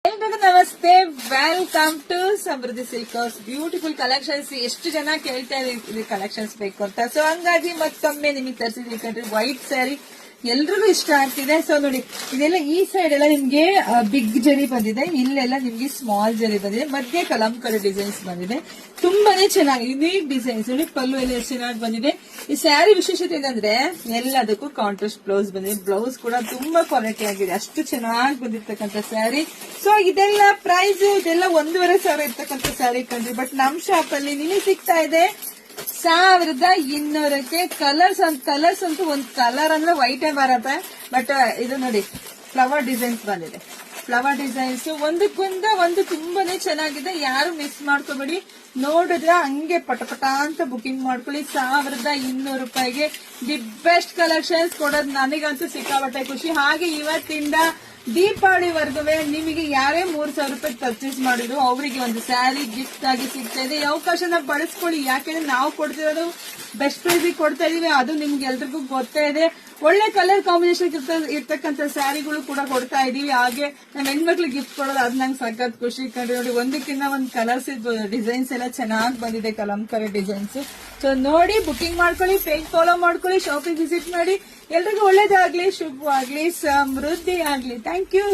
ಎಲ್ರಿಗೂ ನಮಸ್ತೆ, welcome to Samruddhi silk house. Beautiful collections. ಎಷ್ಟು ಜನ ಕೇಳ್ತಾ ಇದ್ದೀವಿ ಕಲೆಕ್ಷನ್ಸ್ ಬೇಕು ಅಂತ, ಸೊ ಹಂಗಾಗಿ ಮತ್ತೊಮ್ಮೆ ನಿಮಗೆ ತರಿಸಿದ್ವಿ. ವೈಟ್ ಸ್ಯಾರಿ ಎಲ್ರಿಗೂ ಇಷ್ಟ ಆಗ್ತಿದೆ. ಸೊ ನೋಡಿ, ಇದೆಲ್ಲ ಈ ಸೈಡ್ ಎಲ್ಲ ನಿಮ್ಗೆ ಬಿಗ್ ಜರಿ ಬಂದಿದೆ, ಇಲ್ಲೆಲ್ಲ ನಿಮ್ಗೆ ಸ್ಮಾಲ್ ಜರಿ ಬಂದಿದೆ, ಮಧ್ಯೆ ಕಲಂಕರಿ ಡಿಸೈನ್ಸ್ ಬಂದಿದೆ. ತುಂಬಾನೇ ಚೆನ್ನಾಗಿದೆ ಯುನೀಕ್ ಡಿಸೈನ್ಸ್. ನೋಡಿ ಪಲ್ಲು ಎಲ್ಲ ಎಷ್ಟು ಚೆನ್ನಾಗಿ ಬಂದಿದೆ. ಈ ಸ್ಯಾರಿ ವಿಶೇಷತೆ ಏನಂದ್ರೆ ಎಲ್ಲದಕ್ಕೂ ಕಾಂಟ್ರಾಸ್ಟ್ ಬ್ಲೌಸ್ ಬಂದಿದೆ. ಬ್ಲೌಸ್ ಕೂಡ ತುಂಬಾ ಕ್ವಾಲಿಟಿ ಆಗಿದೆ, ಅಷ್ಟು ಚೆನ್ನಾಗಿ ಬಂದಿರ್ತಕ್ಕಂಥ ಸ್ಯಾರಿ. ಸೊ ಇದೆಲ್ಲ ಪ್ರೈಸ್ ಇದೆಲ್ಲ 1,500 ಇರ್ತಕ್ಕಂಥ ಸ್ಯಾರಿ ಕಂಡ್ರಿ. ಬಟ್ ನಮ್ ಶಾಪ್ ಅಲ್ಲಿ ನಿಮಗೆ ಸಿಗ್ತಾ ಇದೆ 1,200ಕ್ಕೆ. ಕಲರ್ಸ್ ಅಂತೂ ಒಂದ್ ಕಲರ್ ಅಂದ್ರೆ ವೈಟೇ ಬರತ್ತೆ. ಬಟ್ ಇದು ನೋಡಿ ಫ್ಲವರ್ ಡಿಸೈನ್ಸ್ ಬಂದಿದೆ. ಫ್ಲವರ್ ಡಿಸೈನ್ಸ್ ಒಂದು ತುಂಬಾನೇ ಚೆನ್ನಾಗಿದೆ. ಯಾರು ಮಿಸ್ ಮಾಡ್ಕೋಬೇಡಿ. ನೋಡಿದ್ರೆ ಹಂಗೆ ಪಟಪಟ ಅಂತ ಬುಕಿಂಗ್ ಮಾಡ್ಕೊಳ್ಳಿ. 1,200 ರೂಪಾಯಿಗೆ ದಿ ಬೆಸ್ಟ್ ಕಲೆಕ್ಷನ್ಸ್ ಕೊಡೋದು ನನಗಂತೂ ಸಿಕ್ಕಾಪಟ್ಟೆ ಖುಷಿ. ಹಾಗೆ ಇವತ್ತಿಂದ ದೀಪಾವಳಿವರೆಗೂ ನಿಮಗೆ ಯಾರೇ 3,000 ರೂಪಾಯಿ ಪರ್ಚೇಸ್ ಮಾಡಿದ್ರು ಅವರಿಗೆ ಒಂದು ಸ್ಯಾರಿ ಗಿಫ್ಟ್ ಆಗಿ ಸಿಗ್ತಾ ಇದೆ. ಈ ಅವಕಾಶನ ಬಳಸ್ಕೊಳ್ಳಿ. ಯಾಕೆಂದ್ರೆ ನಾವು ಕೊಡ್ತಿರೋದು ಬೆಸ್ಟ್ ಪ್ರೈಸ್ ಕೊಡ್ತಾ ಇದೀವಿ, ಅದು ನಿಮ್ಗೆ ಎಲ್ರಿಗೂ ಗೊತ್ತೇ ಇದೆ. ಒಳ್ಳೆ ಕಲರ್ ಕಾಂಬಿನೇಷನ್ ಇರ್ತಕ್ಕಂಥ ಸ್ಯಾರಿಗಳು ಕೂಡ ಕೊಡ್ತಾ ಇದೀವಿ. ಹಾಗೆ ನಮ್ಮ ಹೆಣ್ಮಕ್ಳಿಗೆ ಗಿಫ್ಟ್ ಕೊಡೋದು ಅದು ನಂಗೆ ಸಖತ್ ಖುಷಿ ಕಂಡ್ರಿ. ನೋಡಿ ಒಂದಕ್ಕಿಂತ ಒಂದು ಕಲರ್ಸ್ ಡಿಸೈನ್ಸ್ ಎಲ್ಲ ಚೆನ್ನಾಗಿ ಬಂದಿದೆ, ಕಲಂಕರಿ ಡಿಸೈನ್ಸ್. ಸೊ ನೋಡಿ ಬುಕಿಂಗ್ ಮಾಡ್ಕೊಳ್ಳಿ, ಪೇಜ್ ಫಾಲೋ ಮಾಡ್ಕೊಳ್ಳಿ, ಶಾಪಿಂಗ್ ವಿಸಿಟ್ ಮಾಡಿ. ಎಲ್ರಿಗೂ ಒಳ್ಳೇದಾಗ್ಲಿ, ಶುಭವಾಗ್ಲಿ, ಸಮೃದ್ಧಿ ಆಗ್ಲಿ. Thank you.